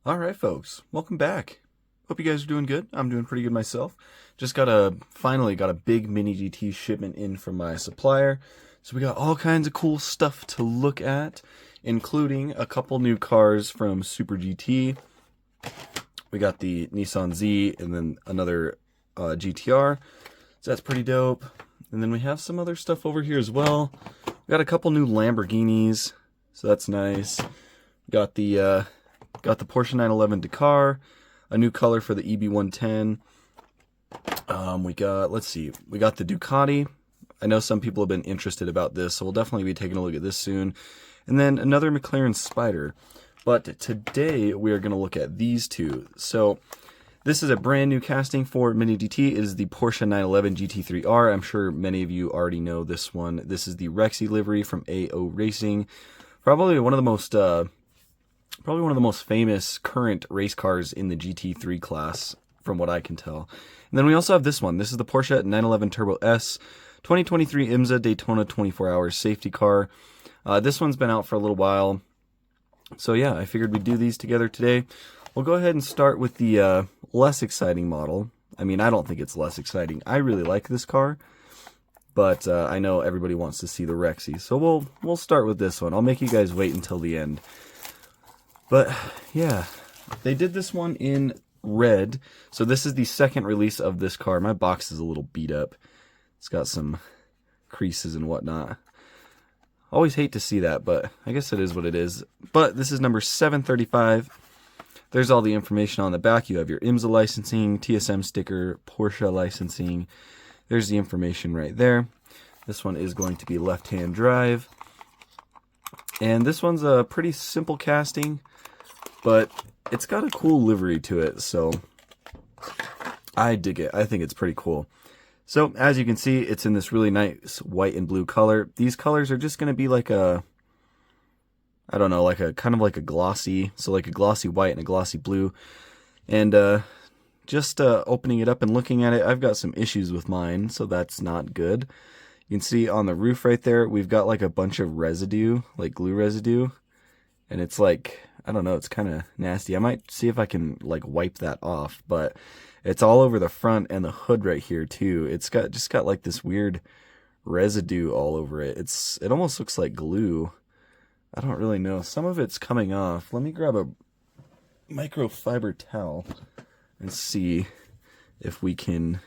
Alright folks, welcome back. Hope you guys are doing good. I'm doing pretty good myself. Just finally got a big mini GT shipment in from my supplier. So we got all kinds of cool stuff to look at, including a couple new cars from Super GT. We got the Nissan Z and then another GTR. So that's pretty dope. And then we have some other stuff over here as well. We got a couple new Lamborghinis, so that's nice. Got the Porsche 911 Dakar, a new color for the EB110. We got the Ducati. I know some people have been interested about this, so we'll definitely be taking a look at this soon. And then another McLaren Spider. But today we are going to look at these two. So this is a brand new casting for Mini GT. It is the Porsche 911 GT3R. I'm sure many of you already know this one. This is the REXY livery from AO Racing. Probably one of the most famous current race cars in the GT3 class, from what I can tell. And then we also have this one. This is the Porsche 911 Turbo S, 2023 IMSA Daytona 24 hours safety car. This one's been out for a little while. So yeah, I figured we'd do these together today. We'll go ahead and start with the less exciting model. I mean, I don't think it's less exciting. I really like this car, but I know everybody wants to see the REXY. So we'll start with this one. I'll make you guys wait until the end. But yeah, they did this one in red. So this is the second release of this car. My box is a little beat up. It's got some creases and whatnot. Always hate to see that, but I guess it is what it is. But this is number 735. There's all the information on the back. You have your IMSA licensing, TSM sticker, Porsche licensing. There's the information right there. This one is going to be left-hand drive. And this one's a pretty simple casting, but it's got a cool livery to it, so I dig it. I think it's pretty cool. So, as you can see, it's in this really nice white and blue color. These colors are just going to be like a, I don't know, like a kind of like a glossy, so like a glossy white and a glossy blue. And just opening it up and looking at it, I've got some issues with mine, so that's not good. You can see on the roof right there, we've got like a bunch of residue, like glue residue. And it's like, I don't know, it's kind of nasty. I might see if I can like wipe that off, but it's all over the front and the hood right here too. It's just got like this weird residue all over it. It almost looks like glue. I don't really know. Some of it's coming off. Let me grab a microfiber towel and see if we can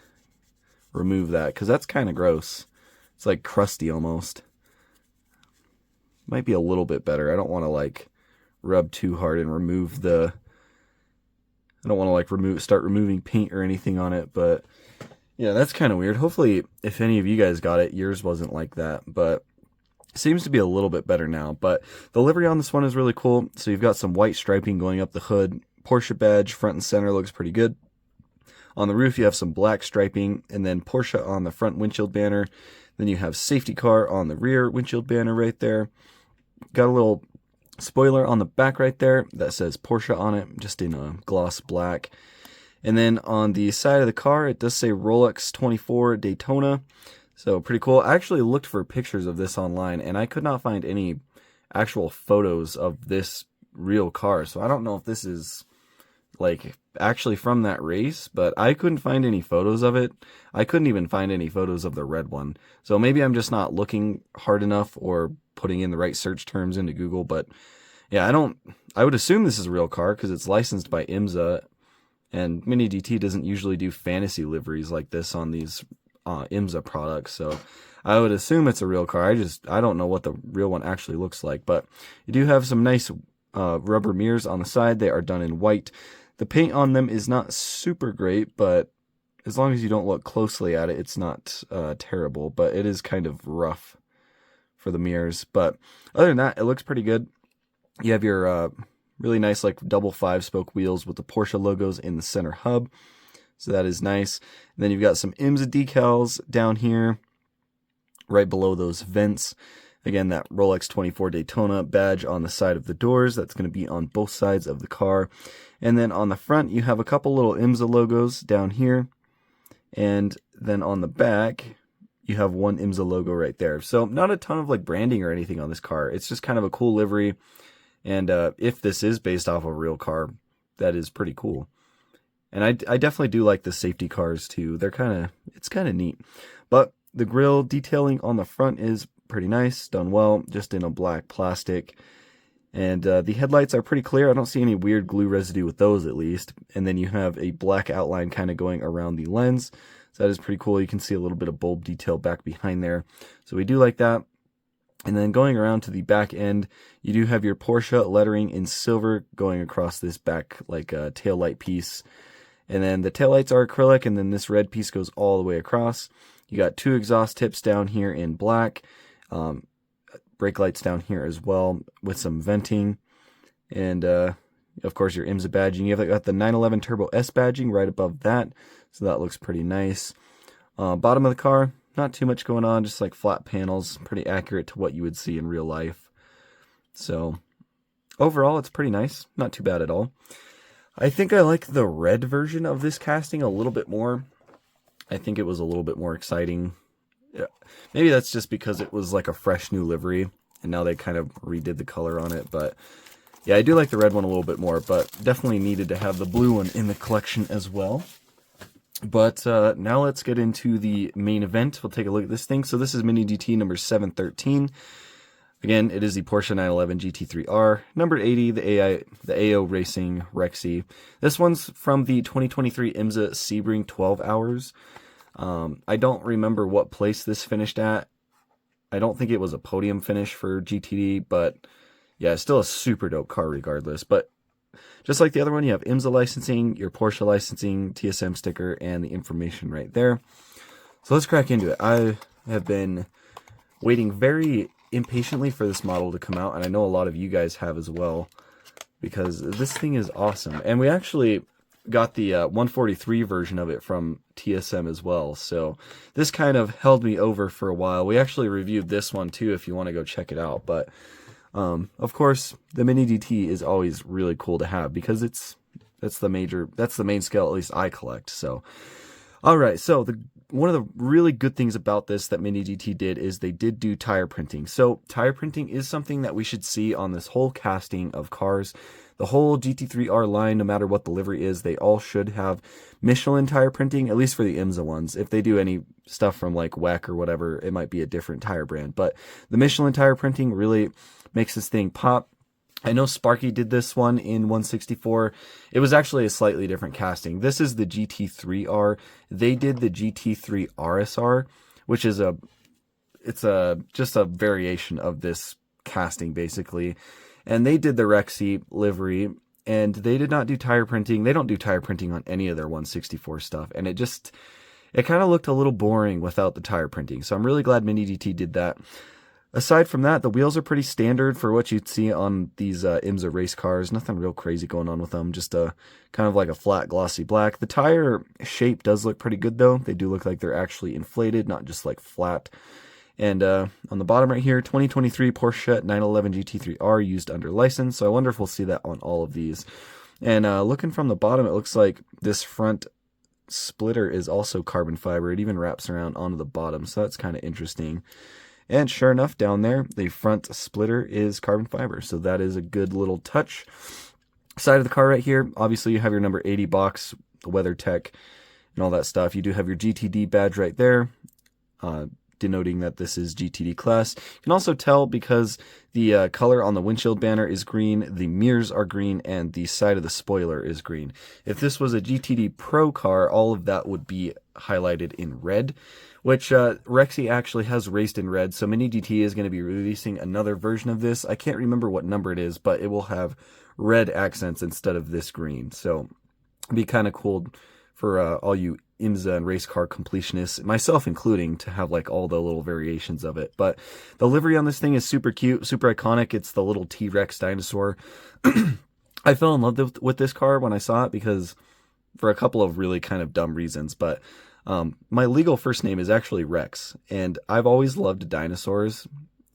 remove that, because that's kind of gross. It's like crusty almost. Might be a little bit better. I don't want to like rub too hard and remove the, I don't want to like start removing paint or anything on it, but yeah, that's kind of weird. Hopefully if any of you guys got it, yours wasn't like that, but it seems to be a little bit better now. But the livery on this one is really cool. So you've got some white striping going up the hood, Porsche badge front and center looks pretty good. On the roof you have some black striping, and then Porsche on the front windshield banner. Then you have safety car on the rear windshield banner right there. Got a little spoiler on the back right there that says Porsche on it, just in a gloss black. And then on the side of the car, it does say Rolex 24 Daytona. So pretty cool. I actually looked for pictures of this online, and I could not find any actual photos of this real car. So I don't know if this is like actually from that race, but I couldn't find any photos of it. I couldn't even find any photos of the red one. So maybe I'm just not looking hard enough or putting in the right search terms into Google. But yeah, I would assume this is a real car because it's licensed by IMSA, and Mini GT doesn't usually do fantasy liveries like this on these IMSA products. So I would assume it's a real car. I don't know what the real one actually looks like, but you do have some nice rubber mirrors on the side. They are done in white. The paint on them is not super great, but as long as you don't look closely at it, it's not terrible, but it is kind of rough for the mirrors. But other than that, it looks pretty good. You have your really nice like double 5-spoke wheels with the Porsche logos in the center hub. So that is nice. And then you've got some IMSA decals down here, right below those vents. Again, that Rolex 24 Daytona badge on the side of the doors. That's going to be on both sides of the car. And then on the front, you have a couple little IMSA logos down here. And then on the back, you have one IMSA logo right there. So not a ton of like branding or anything on this car. It's just kind of a cool livery. And if this is based off of a real car, that is pretty cool. And I definitely do like the safety cars too. It's kind of neat. But the grille detailing on the front is pretty nice, done well, just in a black plastic. And the headlights are pretty clear. I don't see any weird glue residue with those, at least. And then you have a black outline kind of going around the lens. So that is pretty cool. You can see a little bit of bulb detail back behind there. So we do like that. And then going around to the back end, you do have your Porsche lettering in silver going across this back like tail light piece. And then the taillights are acrylic, and then this red piece goes all the way across. You got 2 exhaust tips down here in black. Brake lights down here as well with some venting. And of course your IMSA badging. You've got the 911 Turbo S badging right above that. So that looks pretty nice. Bottom of the car, not too much going on, just like flat panels, pretty accurate to what you would see in real life. So overall, it's pretty nice. Not too bad at all. I think I like the red version of this casting a little bit more. I think it was a little bit more exciting. Yeah. Maybe that's just because it was like a fresh new livery, and now they kind of redid the color on it. But yeah, I do like the red one a little bit more, but definitely needed to have the blue one in the collection as well. But now let's get into the main event. We'll take a look at this thing. So this is Mini GT number 713. Again, it is the Porsche 911 GT3R, number 80, the AO Racing REXY. This one's from the 2023 IMSA Sebring 12 Hours. I don't remember what place this finished at. I don't think it was a podium finish for GTD, but yeah, it's still a super dope car regardless. But just like the other one, you have IMSA licensing, your Porsche licensing, TSM sticker, and the information right there. So let's crack into it. I have been waiting very impatiently for this model to come out, and I know a lot of you guys have as well, because this thing is awesome. And we actually got the 143 version of it from TSM as well, so this kind of held me over for a while. We actually reviewed this one too if you want to go check it out. But of course the Mini GT is always really cool to have, because that's the main scale at least I collect. So alright, so one of the really good things about this that Mini GT did is they did do tire printing. So tire printing is something that we should see on this whole casting of cars. The whole GT3R line, no matter what the livery is, they all should have Michelin tire printing, at least for the IMSA ones. If they do any stuff from like WEC or whatever, it might be a different tire brand. But the Michelin tire printing really makes this thing pop. I know Sparky did this one in 164. It was actually a slightly different casting. This is the GT3R. They did the GT3 RSR, which is just a variation of this casting basically. And they did the REXY livery, and they did not do tire printing. They don't do tire printing on any of their 164 stuff, and it kind of looked a little boring without the tire printing. So I'm really glad Mini GT did that. Aside from that, the wheels are pretty standard for what you'd see on these IMSA race cars. Nothing real crazy going on with them. Just a kind of like a flat glossy black. The tire shape does look pretty good though. They do look like they're actually inflated, not just like flat. And on the bottom right here, 2023 Porsche 911 GT3R used under license. So I wonder if we'll see that on all of these. And looking from the bottom, it looks like this front splitter is also carbon fiber. It even wraps around onto the bottom. So that's kind of interesting. And sure enough, down there, the front splitter is carbon fiber. So that is a good little touch. Side of the car right here, obviously you have your number 80 box, the WeatherTech, and all that stuff. You do have your GTD badge right there, denoting that this is GTD class. You can also tell because the color on the windshield banner is green, the mirrors are green, and the side of the spoiler is green. If this was a GTD Pro car, all of that would be highlighted in red, which REXY actually has raced in red, so Mini GT is going to be releasing another version of this. I can't remember what number it is, but it will have red accents instead of this green. So it'd be kind of cool for all you IMSA and race car completionists, myself including, to have like all the little variations of it. But the livery on this thing is super cute, super iconic. It's the little T-Rex dinosaur. I fell in love with this car when I saw it because for a couple of really kind of dumb reasons, but my legal first name is actually Rex, and I've always loved dinosaurs,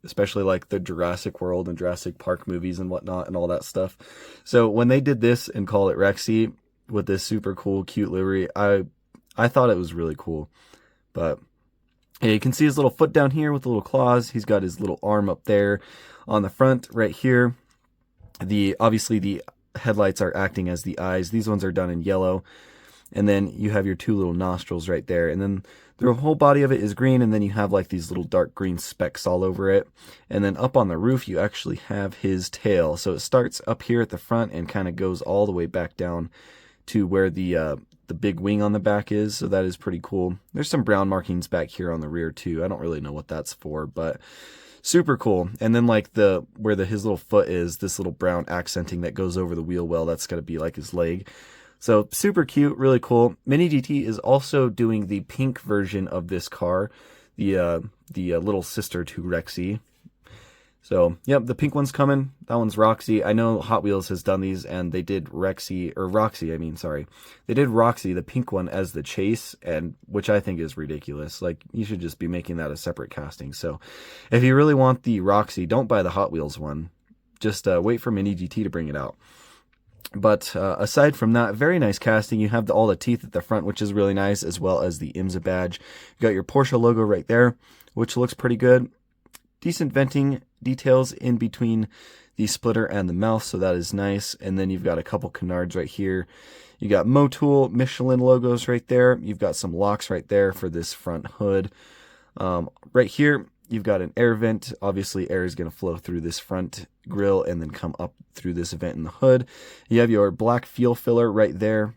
especially like the Jurassic World and Jurassic Park movies and whatnot and all that stuff. So when they did this and called it REXY with this super cool, cute livery, I thought it was really cool. But yeah, you can see his little foot down here with the little claws. He's got his little arm up there on the front right here. Obviously the headlights are acting as the eyes. These ones are done in yellow. And then you have your 2 little nostrils right there. And then the whole body of it is green, and then you have like these little dark green specks all over it. And then up on the roof, you actually have his tail. So it starts up here at the front and kind of goes all the way back down to where the big wing on the back is. So that is pretty cool. There's some brown markings back here on the rear too. I don't really know what that's for, but super cool. And then like where his little foot is, this little brown accenting that goes over the wheel well, that's going to be like his leg. So super cute, really cool. Mini GT is also doing the pink version of this car, the little sister to REXY. So, yep, the pink one's coming. That one's Roxy. I know Hot Wheels has done these, and they did Roxy, sorry. They did Roxy, the pink one, as the chase, and which I think is ridiculous. Like, you should just be making that a separate casting. So, if you really want the Roxy, don't buy the Hot Wheels one. Just wait for Mini GT to bring it out. But aside from that, very nice casting. You have all the teeth at the front, which is really nice, as well as the IMSA badge. You got your Porsche logo right there, which looks pretty good. Decent venting details in between the splitter and the mouth, so that is nice. And then you've got a couple canards right here. You got Motul, Michelin logos right there. You've got some locks right there for this front hood. Right here, you've got an air vent. Obviously, air is going to flow through this front grille and then come up through this vent in the hood. You have your black fuel filler right there.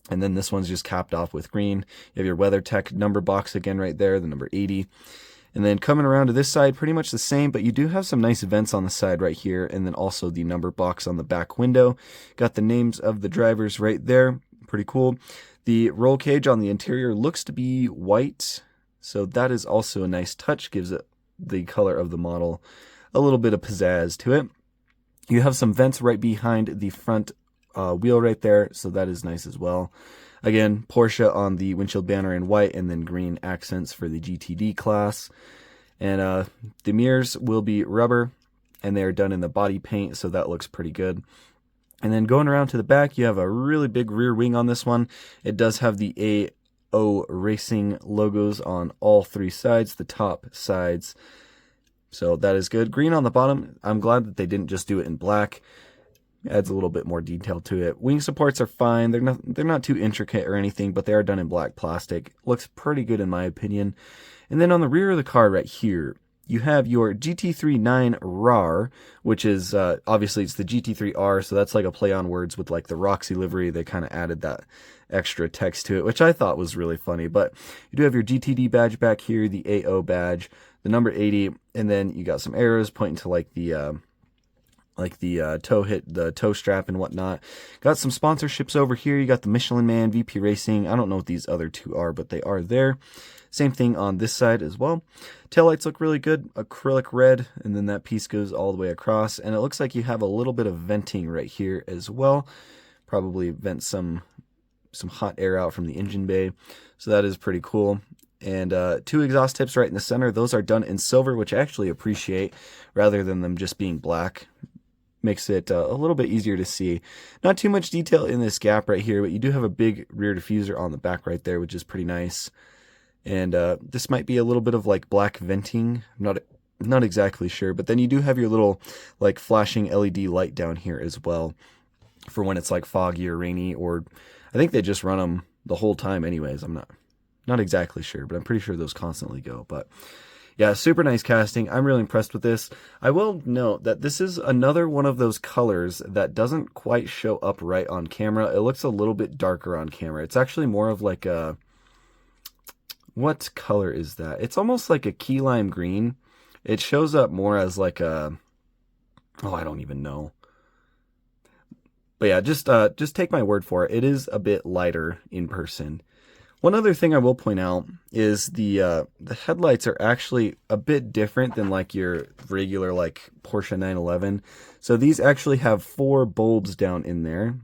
And then this one's just capped off with green. You have your WeatherTech number box again right there, the number 80. And then coming around to this side, pretty much the same, but you do have some nice vents on the side right here, and then also the number box on the back window. Got the names of the drivers right there. Pretty cool. The roll cage on the interior looks to be white, so that is also a nice touch. Gives it the color of the model a little bit of pizzazz to it. You have some vents right behind the front wheel right there, so that is nice as well. Again, Porsche on the windshield banner in white, and then green accents for the GTD class. And the mirrors will be rubber, and they are done in the body paint, so that looks pretty good. And then going around to the back, you have a really big rear wing on this one. It does have the AO Racing logos on all 3 sides, the top sides. So that is good. Green on the bottom. I'm glad that they didn't just do it in black. Adds a little bit more detail to it. Wing supports are fine. They're not too intricate or anything, but they are done in black plastic. Looks pretty good in my opinion. And then on the rear of the car right here, you have your GT3 9 RAR, which is obviously it's the GT3R, so that's like a play on words with like the Roxy livery. They kind of added that extra text to it, which I thought was really funny. But you do have your GTD badge back here, the AO badge, the number 80, and then you got some arrows pointing to like the toe strap and whatnot. Got some sponsorships over here. You got the Michelin Man, VP Racing. I don't know what these other 2 are, but they are there. Same thing on this side as well. Taillights look really good, acrylic red, and then that piece goes all the way across. And it looks like you have a little bit of venting right here as well. Probably vent some hot air out from the engine bay. So that is pretty cool. And 2 exhaust tips right in the center. Those are done in silver, which I actually appreciate, rather than them just being black. Makes it a little bit easier to see. Not too much detail in this gap right here, but you do have a big rear diffuser on the back right there, which is pretty nice. And this might be a little bit of like black venting. I'm not exactly sure, but then you do have your little like flashing LED light down here as well for when it's like foggy or rainy, or I think they just run them the whole time anyways. I'm not exactly sure, but I'm pretty sure those constantly go. But yeah, super nice casting. I'm really impressed with this. I will note that this is another one of those colors that doesn't quite show up right on camera. It looks a little bit darker on camera. It's actually more of like a... What color is that? It's almost like a key lime green. It shows up more as like a... Oh, I don't even know. But yeah, just take my word for it. It is a bit lighter in person. One other thing I will point out is the headlights are actually a bit different than like your regular like Porsche 911. So these actually have 4 bulbs down in there.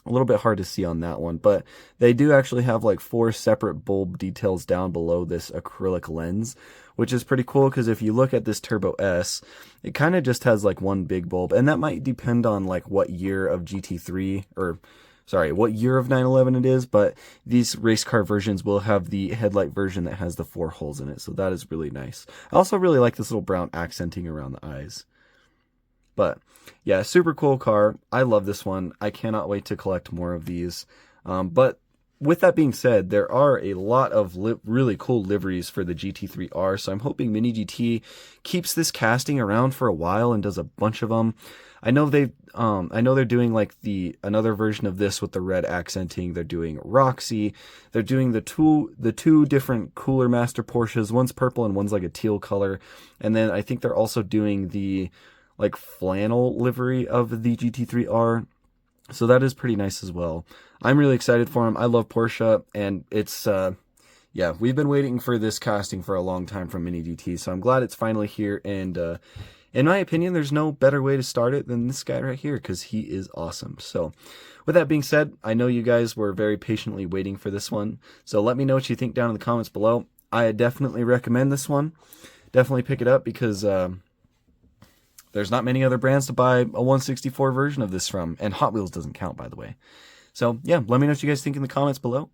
A little bit hard to see on that one, but they do actually have like 4 separate bulb details down below this acrylic lens, which is pretty cool because if you look at this Turbo S, it kind of just has like 1 big bulb, and that might depend on like what year of GT3 or what year of 911 it is, but these race car versions will have the headlight version that has the 4 holes in it, so that is really nice. I also really like this little brown accenting around the eyes. But yeah, super cool car. I love this one. I cannot wait to collect more of these. But with that being said, there are a lot of really cool liveries for the GT3R, so I'm hoping Mini GT keeps this casting around for a while and does a bunch of them. I know they're doing like another version of this with the red accenting. They're doing REXY. They're doing the two different Cooler Master Porsches. One's purple and one's like a teal color. And then I think they're also doing the like flannel livery of the GT3R. So that is pretty nice as well. I'm really excited for them. I love Porsche, and it's yeah, we've been waiting for this casting for a long time from Mini GT, so I'm glad it's finally here. And in my opinion, there's no better way to start it than this guy right here, because he is awesome. So with that being said, I know you guys were very patiently waiting for this one, so let me know what you think down in the comments below. I definitely recommend this one. Definitely pick it up, because there's not many other brands to buy a 164 version of this from, and Hot Wheels doesn't count, by the way. So yeah, let me know what you guys think in the comments below,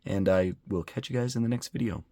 and I will catch you guys in the next video.